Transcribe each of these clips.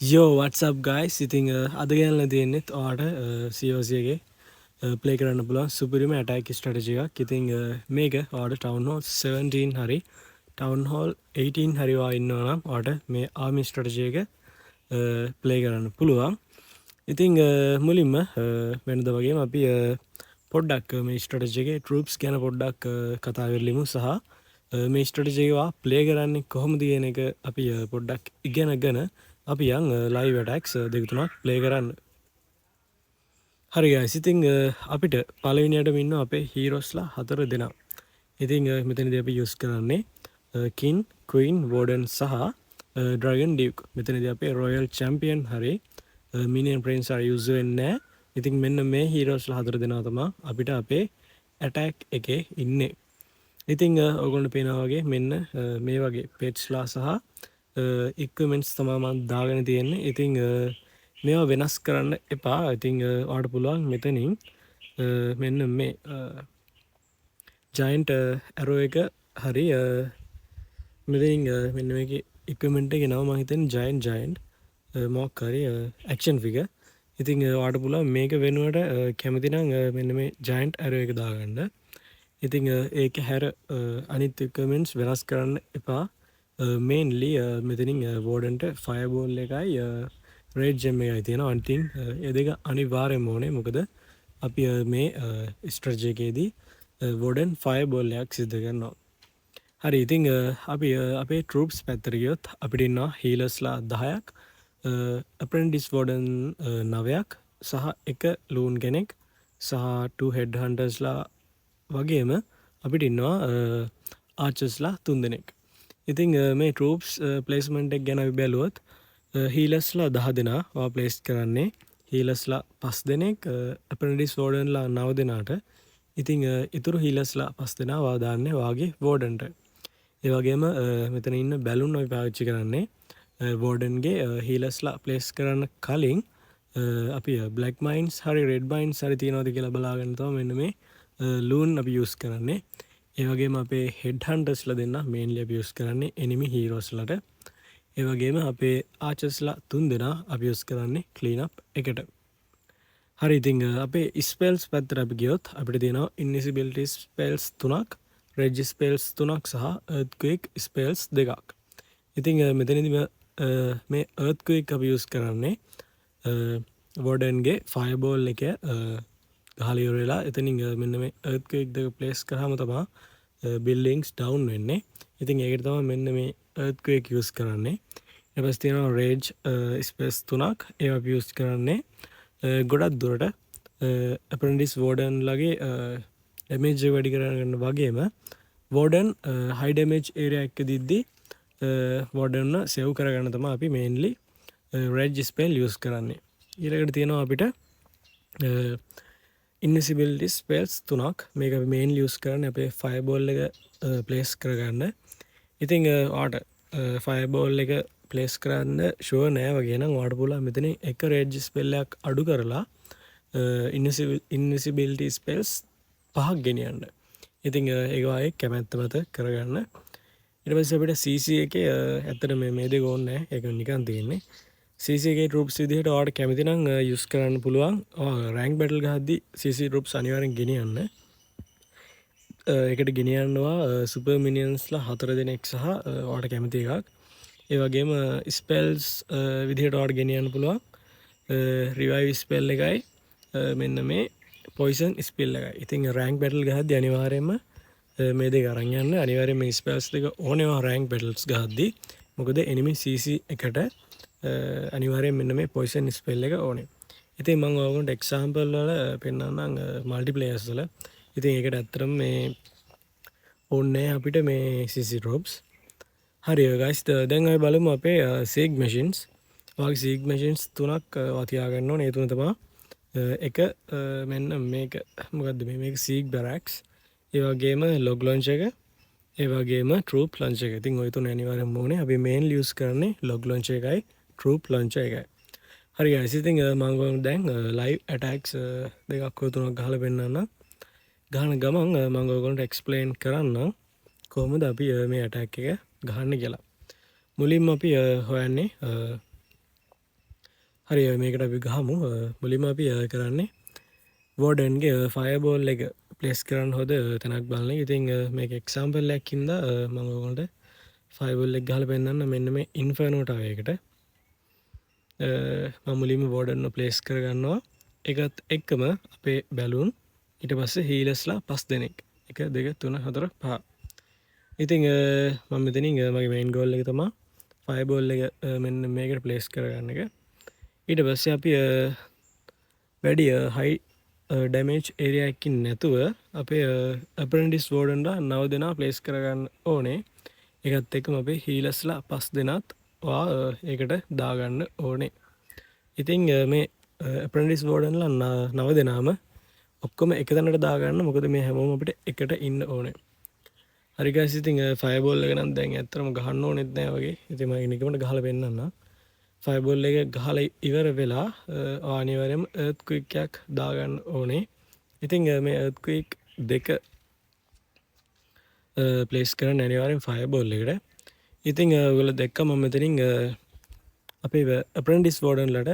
Yo, what's up guys? ඉතින් අද ගෑල්ල තියෙන්නෙත් ඔයාට COC එකේ ප්ලේ කරන්න පුළුවන් සුපිරිම ඇටැක් ස්ට්‍රැටජි එකක්. ඉතින් මේක ඔයාට ටවුන් හෝල් 17 හරි ටවුන් හෝල් 18 හරි වා ඉන්නවා නම් ඔයාට මේ ආමි ස්ට්‍රැටජි එක ප්ලේ කරන්න පුළුවන්. ඉතින් මුලින්ම වෙනද වගේම අපි පොඩ්ඩක් මේ ස්ට්‍රැටජි එකේ ට්‍රූප්ස් ගැන පොඩ්ඩක් කතා කරලිමු සහ මේ ස්ට්‍රැටජි එක ප්ලේ කරන්නේ කොහොමද කියන එක අපි පොඩ්ඩක් ඉගෙනගෙන අපි යන් ලයිව් ඇටැක්ස් දෙක තුනක් ප්ලේ කරන්න. හරි ගයිස්, ඉතින් අපිට පළවෙනියටම ඉන්න අපේ හීරෝස්ලා 4 දෙනා. ඉතින් මෙතනදී අපි යූස් කරන්නේ කින්, ක්වීන්, වෝඩන් සහ ඩ්‍රැගන් ඩියුක්. මෙතනදී අපේ රොයල් චැම්පියන් හරි මිනියන් ප්‍රින්ස් ආර යූස් වෙන්නේ නැහැ. ඉතින් මෙන්න මේ හීරෝස්ලා 4 දෙනා තමයි අපිට අපේ ඇටැක් එකේ ඉන්නේ. ඉතින් ඔයගොල්ලන්ට පේනවා වගේ මෙන්න මේ වගේ පෙට්ස්ලා සහ ඉක්විප්මන්ට්ස් තමයි මම දාගෙන තියෙන්නේ. ඉතින් මේවා වෙනස් කරන්න එපා. ඉතින් ඔයාලට පුළුවන් මෙතනින් මෙන්න මේ ජයන්ට් ඇරෝ එක හරි මෙතනින් මෙන්න මේකේ ඉක්විප්මන්ට් එකේ නම මම හිතන්නේ ජයන්ට් මොකක් හරි ඇක්ෂන් ෆිගර්. ඉතින් ඔයාලට පුළුවන් මේක වෙනුවට කැමති නම් මෙන්න මේ ජයන්ට් ඇරෝ එක දාගන්න. ඉතින් ඒක හැර අනිත් ඉක්විප්මන්ට්ස් වෙනස් කරන්න එපා. මේන්ලි මෙතනින් වෝඩන්ට ෆයබෝල් එකයි රේඩ් ජෙම් එකයි තියෙනවා. අන්තින් ඒ දෙක අනිවාර්යෙන්ම ඕනේ. මොකද අපි මේ ස්ට්‍රැටජි එකේදී වෝඩන් ෆයබෝල් එකක් සිද්ධ කරනවා. හරි, ඉතින් අපි අපේ ට්‍රූප්ස් පැත්තට ගියොත් අපිට ඉන්නවා හීලර්ස්ලා 10ක්, අප්‍රෙන්ටිස් වෝඩන් 9ක් සහ එක ලූන් කෙනෙක් සහ 2 හෙඩ් හන්ටර්ස්ලා වගේම අපිට ඉන්නවා ආචර්ස්ලා 3 දෙනෙක්. ඉතින් මේ ට්‍රූප්ස් ප්ලේස්මන්ට් එක ගැන අපි බැලුවොත් හීලර්ස්ලා 10 දෙනා වා ප්ලේස් කරන්නේ. හීලර්ස්ලා 5 දෙනෙක්, අප්‍රෙන්ටිස් වෝඩන්ලා 9 දෙනාට. ඉතින් ඉතුරු හීලර්ස්ලා 5 දෙනා වා දාන්නේ වාගේ වෝඩන්ට. ඒ වගේම මෙතන ඉන්න බැලුන් අපි පාවිච්චි කරන්නේ වෝඩන්ගේ හීලර්ස්ලා ප්ලේස් කරන්න කලින් අපි බ්ලැක් මයින්ස් හරි රෙඩ් මයින්ස් හරි තියනවද කියලා බලාගන්න තමයි මෙන්න මේ ලූන් අපි යූස් කරන්නේ. ඒ වගේම අපේ හෙඩ් හන්ටර්ස්ලා දෙන්න මේන්ලි අපි යූස් කරන්නේ එනිමි හීරෝස්ලාට. ඒ වගේම අපේ ආචර්ස්ලා 3 දෙනා අපි යූස් කරන්නේ ක්ලීන් අප් එකට. හරි, ඉතින් අපේ ස්පෙල්ස් පැත්තට අපි ගියොත් අපිට තියෙනවා ඉන්විසිබිලිටි ස්පෙල්ස් 3ක්, රෙජ් ස්පෙල්ස් 3ක් සහ එර්ත්ක්වේක් ස්පෙල්ස් 2ක්. ඉතින් මෙතනදී මේ එර්ත්ක්වේක් අපි යූස් කරන්නේ වෝඩන්ගේ ෆයර්බෝල් එක ගහලා ඉවර වෙලා එතනින් මෙන්න මේ එර්ත්ක්වේක් දෙක ප්ලේස් කරාම තමයි බිල්ඩින්ග්ස් ඩවුන් වෙන්නේ. ඉතින් ඒකට තමයි මෙන්න මේ එර්ත්ක්වේක් යූස් කරන්නේ. ඊට පස්සේ තියෙනවා රේජ් ස්පෙල්ස් 3ක්, ඒවා අපි යූස් කරන්නේ ගොඩක් දුරට අප්‍රෙන්ටිස් වෝඩන්ලගේ ඩැමේජ් එක වැඩි කරගන්න වගේම වෝඩන් හයි ඩැමේජ් ඒරියා එකක දිද්දී වෝඩන්ව සේව් කරගන්න තමයි අපි මේන්ලි රෙජ් ස්පෙල් යූස් කරන්නේ. ඊළඟට තියෙනවා අපිට ඉන්විසිබිලිටි ස්පෙල්ස් 3ක්. මේක අපි මේන්ලි යූස් කරන්නේ අපේ ෆයර්බෝල් එක ප්ලේස් කරගන්න. ඉතින් ඔයාට ෆයර්බෝල් එක ප්ලේස් කරන්න ෂුවර් නෑ වගේ නම් ඔයාට පුළුවන් මෙතන එක රේජ් ස්පෙල් එකක් අඩු කරලා ඉන්විසිබිලිටි ස්පෙල්ස් 5ක් ගෙනියන්න. ඉතින් ඒක ආයේ කැමැත්ත මත කරගන්න. ඊට පස්සේ අපිට CC එකේ ඇත්තට මේ දෙක ඕනේ නැහැ. ඒක නිකන් තියෙන්නේ. CC එකේ ට්‍රූප්ස් විදිහට ඔයාලට කැමති නම් යූස් කරන්න පුළුවන්. රෑන්ක් බැටල් ගහද්දී CC ට්‍රූප්ස් අනිවාර්යෙන් ගෙනියන්න. ඒකට ගෙනියන්නවා සුපර් මිනියන්ස්ලා 4 දෙනෙක් සහ ඔයාලට කැමති එකක්. ඒ වගේම ස්පෙල්ස් විදිහට ඔයාලට ගෙනියන්න පුළුවන් රිවයිව් ස්පෙල් එකයි මෙන්න මේ පොයිසන් ස්පෙල් එකයි. ඉතින් රෑන්ක් බැටල් ගහද්දී අනිවාර්යයෙන්ම මේ දෙක අරන් යන්න. අනිවාර්යයෙන් මේ ස්පෙල්ස් දෙක ඕනේවා රෑන්ක් බැටල්ස් ගහද්දී. මොකද එනිමි CC එකට අනිවාර්යයෙන් මෙන්න මේ පොයිසන් ස්පෙල් එක ඕනේ. ඉතින් මම ඔයගොල්ලන්ට එක්සැම්පල් වල පෙන්නන්නම් මල්ටිප්ලේයර්ස් වල. ඉතින් ඒකට ඇත්තටම මේ ඕනේ අපිට මේ CC ඩ්‍රොප්ස්. හරි ගයිස්, දැන් අපි බලමු අපේ සීග් මැෂින්ස්. ඔයාගේ සීග් මැෂින්ස් 3ක් තියාගන්න ඕනේ. ඒ තුන තමයි එක මෙන්න මේක මොකද්ද මේක සීග් බැරක්ස්, ඒ වගේම ලොග් ලොන්ච් එක, ඒ වගේම ට්‍රූප් ලොන්ච් එක. ඉතින් ওই තුන අනිවාර්යයෙන්ම ඕනේ. අපි මේන්ලි යූස් කරන්නේ ලොග් ලොන්ච් එකයි ට්‍රූප් ලොන්ච් එකයි. හරි ගයිස්, ඉතින් මම ඔයගොල්ලන්ට දැන් ලයිව් ඇටැක්ස් දෙකක් ඔය තුනක් ගහලා පෙන්නන්නම්. ගහන ගමන් මම ඔයගොල්ලන්ට එක්ස්ප්ලেইন කරන්නම් කොහොමද අපි මේ ඇටැක් එක ගහන්න කියලා. මුලින්ම අපි හොයන්නේ හරි මේකට අපි ගහමු මුලින්ම අපි කරන්නේ වෝඩන්ගේ ෆයබෝල් එක ප්ලේස් කරන්න හොද තැනක් බලන්න. ඉතින් මේක එක්සාම්පල් එකක් හින්දා මම ඔයගොල්ලන්ට ෆයබෝල් එක ගහලා පෙන්නන්න මෙන්න මේ ඉන්ෆර්නෝ ටවර් එකට. මම මුලින්ම වෝඩන් ප්ලේස් කරගන්නවා. ඒකත් එක්කම අපේ බැලුන් ඊට පස්සේ හීලස්ලා 5 දෙනෙක් 1 2 3 4 5. ඉතින් මම මෙතනින් මගේ මේන් ගෝල් එක තමයි ෆයබෝල් එක මෙන්න මේකට ප්ලේස් කරගන්න එක. ඊට පස්සේ අපි වැඩි හයි ඩැමේජ් ඒරියා එකකින් නැතුව අපේ ඇප්‍රෙන්ටිස් වෝඩන්ලා 9 දෙනා ප්ලේස් කරගන්න ඕනේ. ඒකත් එක්කම අපේ හීලස්ලා 5 දෙනාත් ඒකට දාගන්න ඕනේ. ඉතින් මේ ඇප්‍රෙන්ටිස් වෝඩන්ලා 9 දෙනාම ඔක්කොම එක තැනට දාගන්න. මොකද මේ හැමෝම අපිට එකට ඉන්න ඕනේ. හරි ගයිස්, ඉතින් ෆයබෝල් එක නම් දැන් ඇත්තටම ගහන්න ඕනෙත් නෑ වගේ. ඉතින් මම නිකමට ගහලා පෙන්නන්නම්. ෆයබෝල් එක ගහලා ඉවර වෙලා අනිවාර්යයෙන්ම එර්ත්ක්වික් එකක් දාගන්න ඕනේ. ඉතින් මේ එර්ත්ක්වික් දෙක ප්ලේස් කරන්න අනිවාර්යෙන් ෆයබෝල් එකට. ඉතින් ඔයගොල්ලෝ දැක්ක මම මෙතනින් අපේ ඇප්‍රෙන්ටිස් වෝඩන්ලට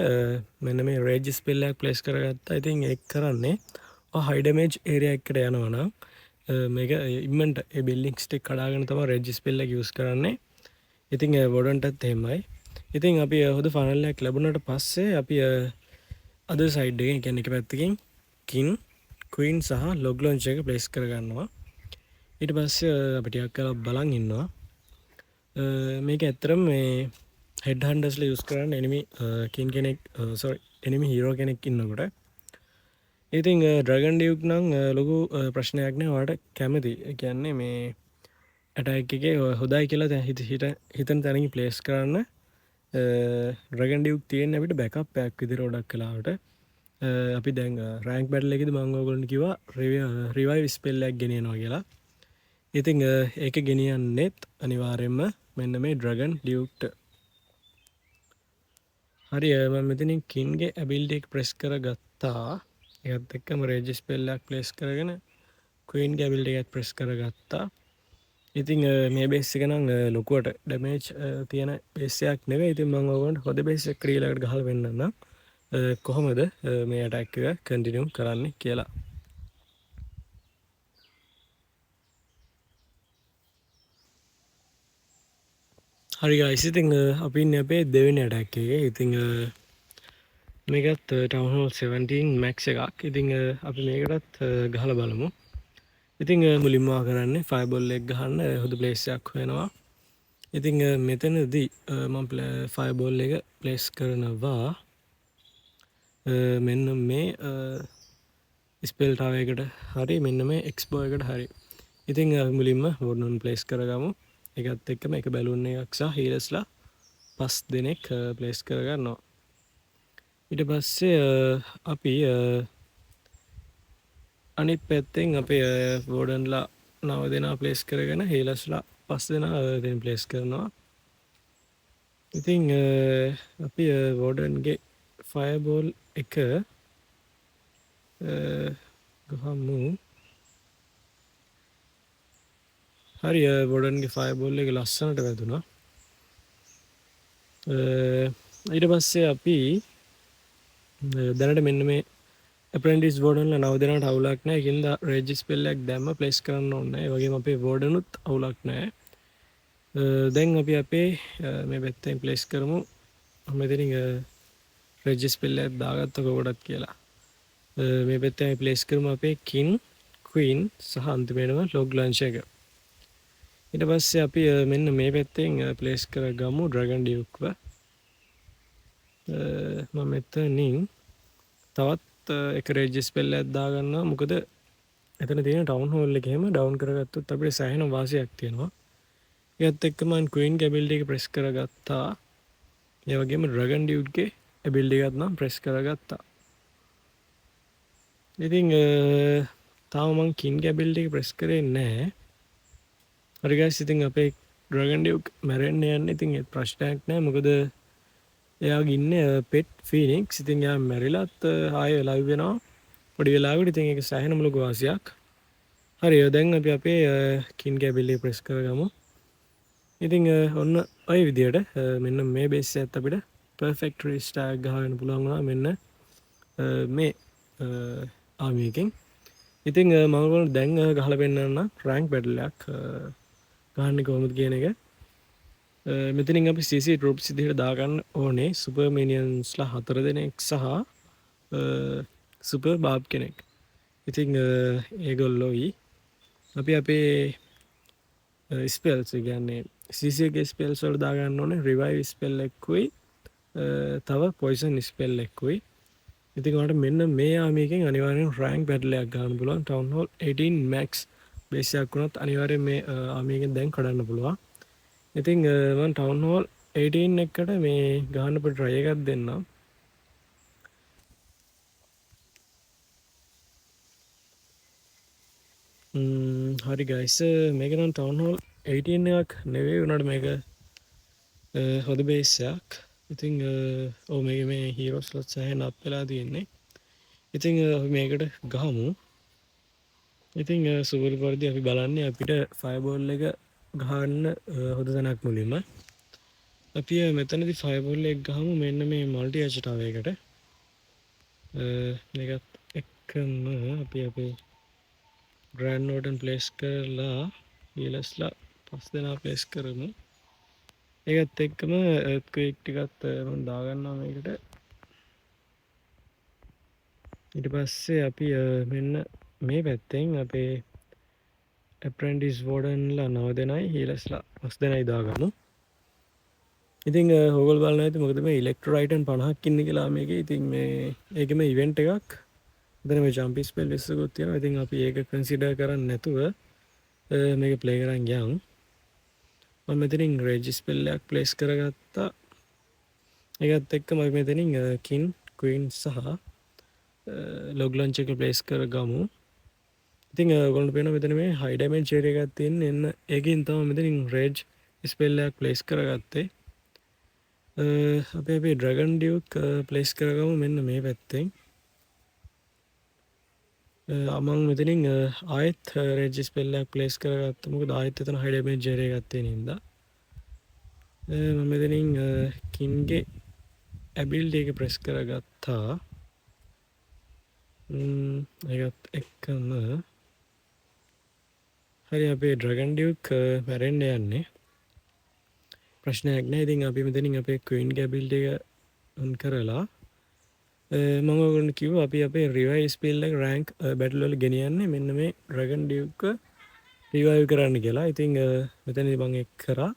මෙන්න මේ රේජ් ස්පෙල් එකක් ප්ලේස් කරගත්තා. ඉතින් ඒක කරන්නේ හයි ඩැමේජ් ඒරියා එකකට යනවා නම් මේක ඉම්මන්ට ඒ බිල්ඩින්ග්ස් ටික කඩාගෙන තමයි රේජ් ස්පෙල් එක යූස් කරන්නේ. ඉතින් වෝඩන්ටත් එහෙමයි. ඉතින් අපි හොඳ ෆනල් එකක් ලැබුණාට පස්සේ අපි අද සයිඩ් එකෙන් කියන්නේ එක පැත්තකින් කින් ක්වීන් සහ ලොග් ලොන්ච් එක ප්ලේස් කරගන්නවා. ඊට පස්සේ අපි ටිකක් කරලා බලන් ඉන්නවා. මේක ඇත්තටම මේ හෙඩ් හන්ටර්ස්ලා යූස් කරන්න එනිමි කින් කෙනෙක් එනිමි හීරෝ කෙනෙක් ඉන්නකොට. ඉතින් ඩ්‍රැගන් ඩියුක් නම් ලොකු ප්‍රශ්නයක් නෑ. ඔයාලට කැමති. ඒ කියන්නේ මේ ඇටැක් එකේ හොදයි කියලා හිතන තැනකින් ප්ලේස් කරන්න ඩ්‍රැගන් ඩියුක් තියෙන අපිට බෑකප් එකක් විදිහට ගොඩක් කලාවට අපි දැන් රෑන්ක් බැටල් එකේදී මම ඔයගොල්ලන්ට කිව්වා රිවයිව් ස්පෙල් එකක් ගෙනියනවා කියලා. ඉතින් ඒක ගෙනියන්නෙත් අනිවාර්යයෙන්ම මෙන්න මේ ඩ්‍රැගන් ඩියුක්ට. හරි මම මෙතනින් කින්ගේ ඇබිලිටි එක ප්‍රෙස් කරගත්තා. ඒකත් එක්කම රේජ් ස්පෙල් එකක් ප්ලේස් කරගෙන ක්වීන්ගේ ඇබිලිටි එකක් ප්‍රෙස් කරගත්තා. ඉතින් මේ බේස් එක නම් ලොකුවට ඩැමේජ් තියෙන බේස් එකක් නෙවෙයි. ඉතින් මම ඔයගොල්ලන්ට හොද බේස් එකක් ක්‍රීලකට ගහලා පෙන්නන්නම් කොහොමද මේ ඇටැක් එක කන්ටිනියු කරන්නේ කියලා. හරි ගයිස්, ඉතින් අපි ඉන්නේ අපේ දෙවෙනි ඇටැක් එකේ. ඉතින් මේකත් ටවුන් හෝල් 17 මැක්ස් එකක්. ඉතින් අපි මේකටත් ගහලා බලමු. ඉතින් මුලින්ම කරන්නේ ෆයබෝල් එක ගහන්න හොඳ ප්ලේස් එකක් හොයනවා. ඉතින් මෙතනදී මම ෆයබෝල් එක ප්ලේස් කරනවා මෙන්න මේ ස්පෙල් ටවර් එකට හරි මෙන්න මේ එක්ස්බෝ එකට හරි. ඉතින් මුලින්ම වෝඩන් ප්ලේස් කරගමු. ඒකත් එක්කම එක බැලුන් එකක් සහ හීලස්ලා 5 දෙනෙක් ප්ලේස් කරගන්නවා. ඊට පස්සේ අපි අනිත් පැත්තෙන් අපේ වෝඩන්ලා 9 දෙනා ප්ලේස් කරගෙන හීලස්ලා 5 දෙනා දෙන ප්ලේස් කරනවා. ඉතින් අපි වෝඩන්ගේ ෆයබෝල් එක ගහමු. හරි වෝඩන්ගේ ෆයබෝල් එක ලස්සනට වැදුනා. ඊට පස්සේ අපි දැනට මෙන්න මේ ඇප්‍රෙන්ටිස් වෝඩන්ලා 9 දෙනාට අවුලක් නැහැ. ඒකින්ද රේජ් ස්පෙල් එකක් දැම්ම ප්ලේස් කරන්න ඕනේ. ඒ වගේම අපේ වෝඩනුත් අවුලක් නැහැ. දැන් අපි අපේ මේ පැත්තෙන් ප්ලේස් කරමු. මෙතනින් රේජ් ස්පෙල් එකක් දාගත්ත කොකටත් කියලා. මේ පැත්තෙන් අපි ප්ලේස් කරමු අපේ කින් ක්වීන් සහ අන්තිමේටම ලොග් ලන්ච් එක. ඊට පස්සේ අපි මෙන්න මේ පැත්තෙන් ප්ලේස් කරගමු ඩ්‍රැගන් ඩියුක්ව. මම මෙතනින් තවත් එක රේජ් ස්පෙල් එකක් දාගන්නවා. මොකද එතන තියෙන ටවුන් හෝල් එකේම ඩවුන් කරගත්තොත් අපිට සෑහෙන වාසියක් තියෙනවා. ඒත් එක්කම මම ක්වීන්ගේ ඇබිලිටි එක ප්‍රෙස් කරගත්තා. ඒ වගේම ඩ්‍රැගන් ඩියුක්ගේ ඇබිලිටි එකත් නම් ප්‍රෙස් කරගත්තා. ඉතින් තාම මම කින්ගේ ඇබිලිටි එක ප්‍රෙස් කරේ නැහැ. හරි ගයිස්, ඉතින් අපේ ඩ්‍රැගන් ඩියුක් මැරෙන්න යන්නේ. ඉතින් ඒ ප්‍රශ්නයක් නැහැ. මොකද එයාගේ ඉන්නේ පෙට් ෆීනික්ස්. ඉතින් එයා මැරිලත් ආයෙ ලයිව් වෙනවා පොඩි වෙලාවකට. ඉතින් ඒක සෑහෙනම ලොකු වාසියක්. හරි දැන් අපි අපේ කින්ගේ ඇබිලිටි ප්‍රෙස් කරගමු. ඉතින් ඔන්න ඔය විදියට මෙන්න මේ බේස් එකත් අපිට පර්ෆෙක්ට් රීස්ටාග් ගහගන්න පුළුවන් වුණා මෙන්න මේ ආමියකින්. ඉතින් මම ඔයගොල්ලන්ට දැන් ගහලා පෙන්නන්න රෑන්ක් බැටලයක් ගහන්නේ කොහොමද කියන එක. මෙතනින් අපි CC troops විදිහට දාගන්න ඕනේ සුපර් මිනියන්ස්ලා 4 දෙනෙක් සහ සුපර් බාබ් කෙනෙක්. ඉතින් ඒගොල්ලෝයි අපි අපේ ස්පෙල්ස් කියන්නේ CC එකේ ස්පෙල්ස් වල දාගන්න ඕනේ රිවයිව් ස්පෙල් එකකුයි තව පොයිසන් ස්පෙල් එකකුයි. ඉතින් ඔයාලට මෙන්න මේ ආමියකින් අනිවාර්යෙන් රෑන්ක් බැටල් එකක් ගන්න පුළුවන්. ටවුන් හෝල් 18 මැක්ස් බේස් එකක් වුණත් අනිවාර්යෙන් මේ ආමියකින් දැන් කඩන්න පුළුවන්. ඉතින් මම ටවුන් හෝල් 18 එකට මේ ගහන්න පොඩි try එකක් දෙන්නම්. හරි guys මේක නම් ටවුන් හෝල් 18 එකක් නෙවෙයි උනාට මේක හොඳ බේස් එකක්. ඉතින් ඔව් මේක මේ හීරෝස් ලොත් සෑහෙන අප් වෙලා තියෙන්නේ. ඉතින් අපි මේකට ගහමු. ඉතින් සුපර් පරිදි අපි බලන්නේ අපිට ෆයර්බෝල් එක ගහන්න හොඳ තැනක් මුලින්ම. අපි මෙතනදී ෆයර්බෝල් එක ගහමු මෙන්න මේ මල්ටි ඇචටාව එකට. මේකත් එක්කම අපි අපේ ග්‍රෑන්ඩ් නෝටන් ප්ලේස් කරලා ඊලස්ලා 5 දෙනා ප්ලේස් කරමු. ඒකත් එක්කම එර්ත්ක්වේක් ටිකත් මම දාගන්නවා මේකට. ඊට පස්සේ අපි මෙන්න මේ පැත්තෙන් අපේ ඇප්‍රෙන්ටිස් වෝඩන්ලා 9 දෙනයි හීලස්ලා 5 දෙනයි දාගමු. ඉතින් ඕගොල්ලෝ බලනවා ඇති මොකද මේ ඉලෙක්ට්‍රොරයිටන් 50ක් ඉන්නේ කියලා මේකේ. ඉතින් මේ ඒකෙම ඉවෙන්ට් එකක්. එතන මේ ජම්පි ස්පෙල් විස්සකුත් තියෙනවා. ඉතින් අපි ඒක කන්සිඩර් කරන්නේ නැතුව මේක ප්ලේ කරන් යන්. මම මෙතනින් රේජ් ස්පෙල් එකක් ප්ලේස් කරගත්තා. ඒකත් එක්කම අපි මෙතනින් කින් ක්වීන් සහ ලොග් ලොන්ච් එක ප්ලේස් කරගමු. ඉතින් ඔයගොල්ලන්ට පේනවා මෙතන මේ හයි ඩැමේජ් ඒරියා එකක් තියෙන්නේ. එන්න ඒකෙන් තමයි මෙතනින් රේජ් ස්පෙල් එකක් ප්ලේස් කරගත්තේ. අපි ඩ්‍රැගන් ඩියුක් ප්ලේස් කරගමු මෙන්න මේ පැත්තෙන්. මම මෙතනින් ආයෙත් රේජ් ස්පෙල් එකක් ප්ලේස් කරගත්තා. මොකද ආයෙත් එතන හයි ඩැමේජ් ඒරියා එකක් තියෙන හින්දා. මම මෙතනින් කින්ගේ ඇබිලිටි එක ප්‍රෙස් කරගත්තා. ඒකත් එක්කම හරි අපේ ඩ්‍රැගන් ඩියුක් මැරෙන්න යන්නේ. ප්‍රශ්නයක් නැහැ. ඉතින් අපි මෙතනින් අපේ ක්වීන්ගේ ඇබිලිටි එක ඔන් කරලා මම ඔයගොල්ලන්ට කිව්වා අපි අපේ රිවයිව් ස්පෙල් එක රෑන්ක් බැටල් වල ගෙනියන්නේ මෙන්න මේ ඩ්‍රැගන් ඩියුක් රිවයිව් කරන්න කියලා. ඉතින් මෙතනදී මම එක් කරා.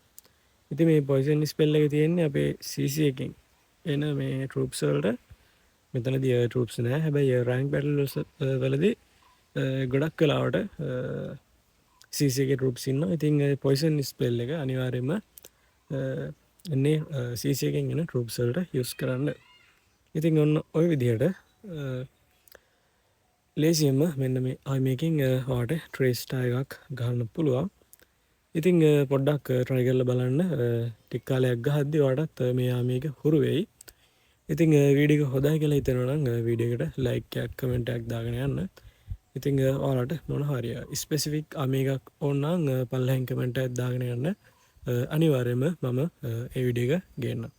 ඉතින් මේ පොයිසන් ස්පෙල් එක තියෙන්නේ අපේ CC එකෙන් එන මේ ට්‍රූප්ස් වලට. මෙතනදී ට්‍රූප්ස් නෑ. හැබැයි රෑන්ක් බැටල් වලදී ගොඩක් වෙලාවට CC එකේ ට්‍රූප්ස් ඉන්නවා. ඉතින් පොයිසන් ස්පෙල් එක අනිවාර්යයෙන්ම එන්නේ CC එකෙන් එන ට්‍රූප්ස් වලට යූස් කරන්න. ඉතින් ඔන්න ඔය විදිහට ලේසියෙන්ම මෙන්න මේ ආමියකින් ඔයාලට ට්‍රේස් ස්ටාර් එකක් ගන්න පුළුවන්. ඉතින් පොඩ්ඩක් try කරලා බලන්න. ටික කාලයක් ගහද්දි ඔයාලටත් මේ ආමියක හුරු වෙයි. ඉතින් වීඩියෝ එක හොඳයි කියලා හිතනවා නම් වීඩියෝ එකට ලයික් එකක් කමෙන්ට් එකක් දාගෙන යන්න. ඉතින් ඔයාලට මොන හරි ස්පෙસિෆික් ආමියයක් ඕන නම් පල්ලෙහෙන් කමෙන්ට් එකක් දාගෙන යන්න. අනිවාර්යයෙන්ම මම ඒ වීඩියෝ එක ගේන්නම්.